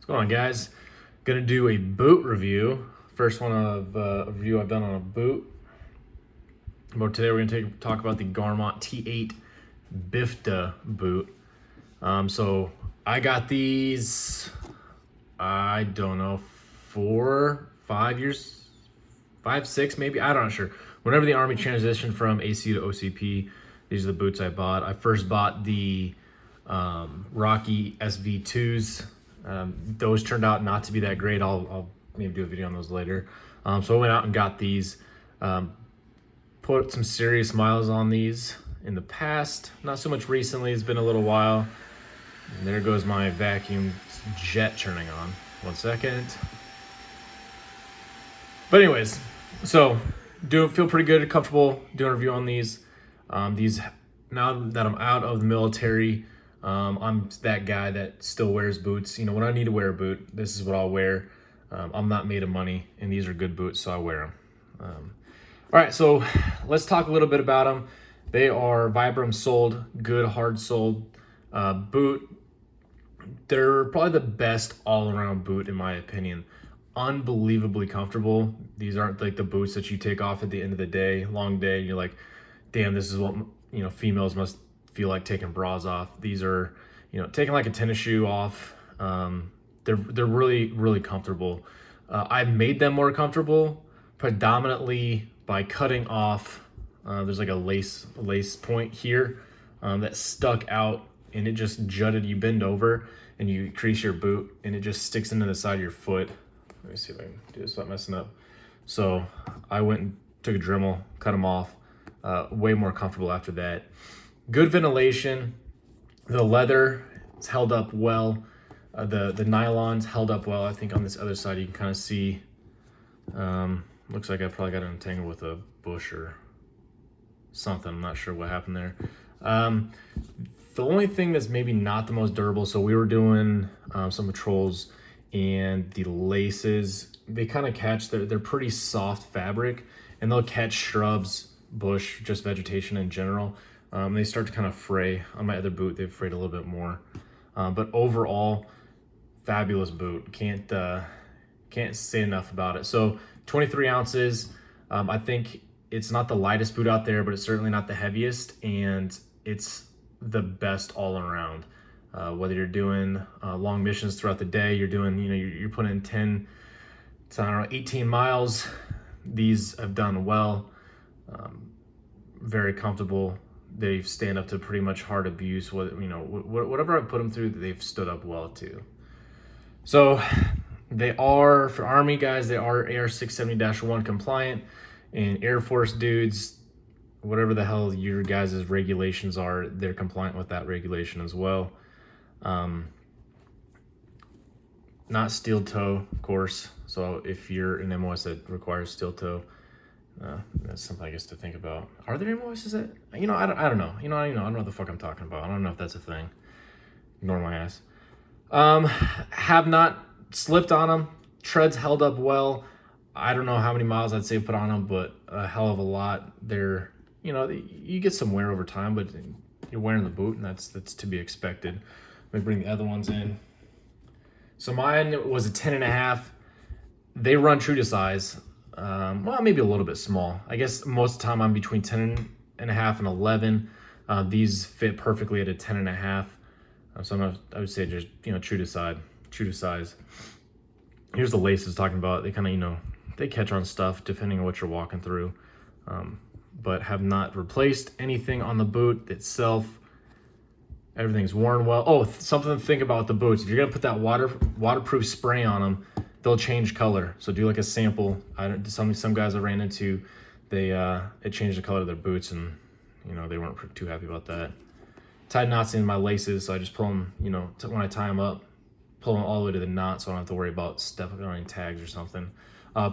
What's going on, guys? Gonna do a boot review. First one of a review I've done on a boot. But today we're gonna talk about the Garmont T8 Bifta boot. So I got these, I don't know, 4, 5 years, 5, 6 maybe. I'm not sure. Whenever the Army transitioned from AC to OCP, these are the boots I bought. I first bought the Rocky SV2s. Those turned out not to be that great. I'll maybe do a video on those later. So I went out and got these. Put some serious miles on these in the past. Not so much recently. It's been a little while. And there goes my vacuum jet turning on. 1 second. But anyways, so feel pretty good, comfortable doing a review on these. Now that I'm out of the military, I'm that guy that still wears boots. You know, when I need to wear a boot, this is what I'll wear. I'm not made of money, and these are good boots, so I wear them. All right, so let's talk a little bit about them. They are Vibram soled, good hard soled boot. They're probably the best all-around boot in my opinion. Unbelievably comfortable. These aren't like the boots that you take off at the end of the day, long day, and you're like, damn, this is what, you know, females must feel like taking bras off. These are, you know, taking like a tennis shoe off. They're really comfortable. I've made them more comfortable predominantly by cutting off. There's like a lace point here that stuck out, and it just jutted. You bend over and you crease your boot, and it just sticks into the side of your foot. Let me see if I can do this without messing up. So I went and took a Dremel, cut them off. Way more comfortable after that. Good ventilation. The leather is held up well. The nylon's held up well. I think on this other side you can kind of see. Looks like I probably got entangled with a bush or something. I'm not sure what happened there. The only thing that's maybe not the most durable, so we were doing some patrols, and the laces, they kind of catch, they're pretty soft fabric, and they'll catch shrubs, bush, just vegetation in general. They start to kind of fray. On my other boot, they've frayed a little bit more. But overall, fabulous boot. Can't say enough about it. So 23 ounces. I think it's not the lightest boot out there, but it's certainly not the heaviest, and it's the best all around. Whether you're doing long missions throughout the day, you're doing, you know, you're putting in 10 to, I don't know, 18 miles. These have done well. Very comfortable. They stand up to pretty much hard abuse. You know, whatever I've put them through, they've stood up well too. So they are, for Army guys, they are AR 670-1 compliant, and Air Force dudes, whatever the hell your guys' regulations are, they're compliant with that regulation as well. Not steel toe, of course. So if you're an MOS that requires steel toe, that's something I guess to think about. Are there MOSs that, you know, I don't know. You know, I don't know what the fuck I'm talking about. I don't know if that's a thing. Ignore my ass. Have not slipped on them. Treads held up well. I don't know how many miles I'd say put on them, but a hell of a lot. They're, you know, you get some wear over time, but you're wearing the boot, and that's to be expected. Let me bring the other ones in. So mine was a 10.5. They run true to size. Well, maybe a little bit small. I guess most of the time I'm between 10.5 and 11. These fit perfectly at a 10.5. So I would say just, you know, true to size. Here's the laces talking about. They kind of, you know, they catch on stuff depending on what you're walking through. But have not replaced anything on the boot itself. Everything's worn well. Oh, something to think about with the boots. If you're gonna put that waterproof spray on them, they'll change color. So do like a sample. Some guys I ran into, it changed the color of their boots, and you know, they weren't too happy about that. Tied knots in my laces, so I just pull them, you know, when I tie them up, pull them all the way to the knot, so I don't have to worry about stepping on any tags or something.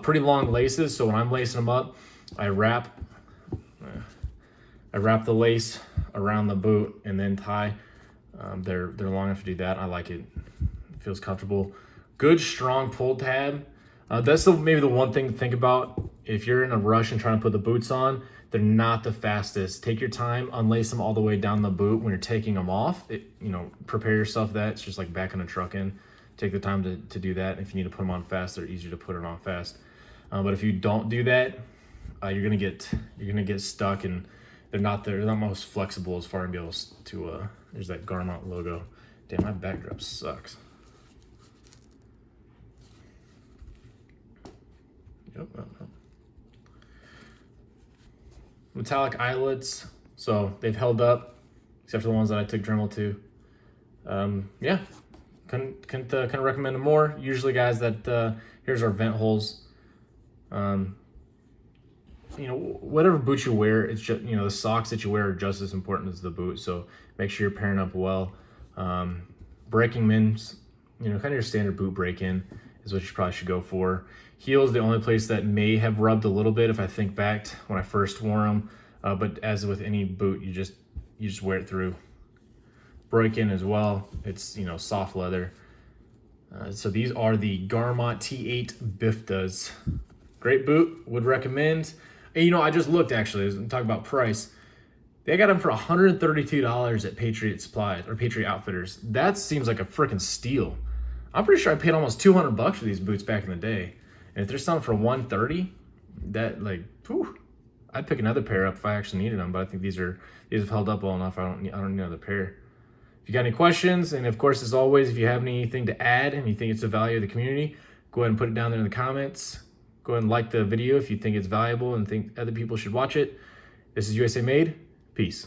Pretty long laces, so when I'm lacing them up, I wrap the lace around the boot and then tie. They're long enough to do that. I like it. It feels comfortable. Good strong pull tab. That's maybe the one thing to think about if you're in a rush and trying to put the boots on. They're not the fastest. Take your time, unlace them all the way down the boot when you're taking them off. You know, prepare yourself that. It's just like backing a truck in. take the time to do that. If you need to put them on fast, they're easier to put it on fast. But if you don't do that, you're gonna get stuck, and they're not most flexible as far as being able to. There's that Garmont logo. Damn, my backdrop sucks. Yep. Metallic eyelets, so they've held up, except for the ones that I took Dremel to. Yeah, couldn't recommend them more. Usually, guys, that here's our vent holes. Whatever boot you wear, it's just, the socks that you wear are just as important as the boot. So make sure you're pairing up well. Breaking mins, kind of your standard boot break-in is what you probably should go for. Heels, the only place that may have rubbed a little bit if I think back to when I first wore them. But as with any boot, you just wear it through. Break-in as well. It's, soft leather. So these are the Garmont T8 Biftas. Great boot, would recommend. And, I just looked actually, I was talking about price. They got them for $132 at Patriot Supplies or Patriot Outfitters. That seems like a freaking steal. I'm pretty sure I paid almost $200 for these boots back in the day. And if they're selling for $130, I'd pick another pair up if I actually needed them. But I think these have held up well enough. I don't need another pair. If you got any questions, and of course, as always, if you have anything to add and you think it's a value of the community, go ahead and put it down there in the comments. Go ahead and like the video if you think it's valuable and think other people should watch it. This is USA Made. Peace.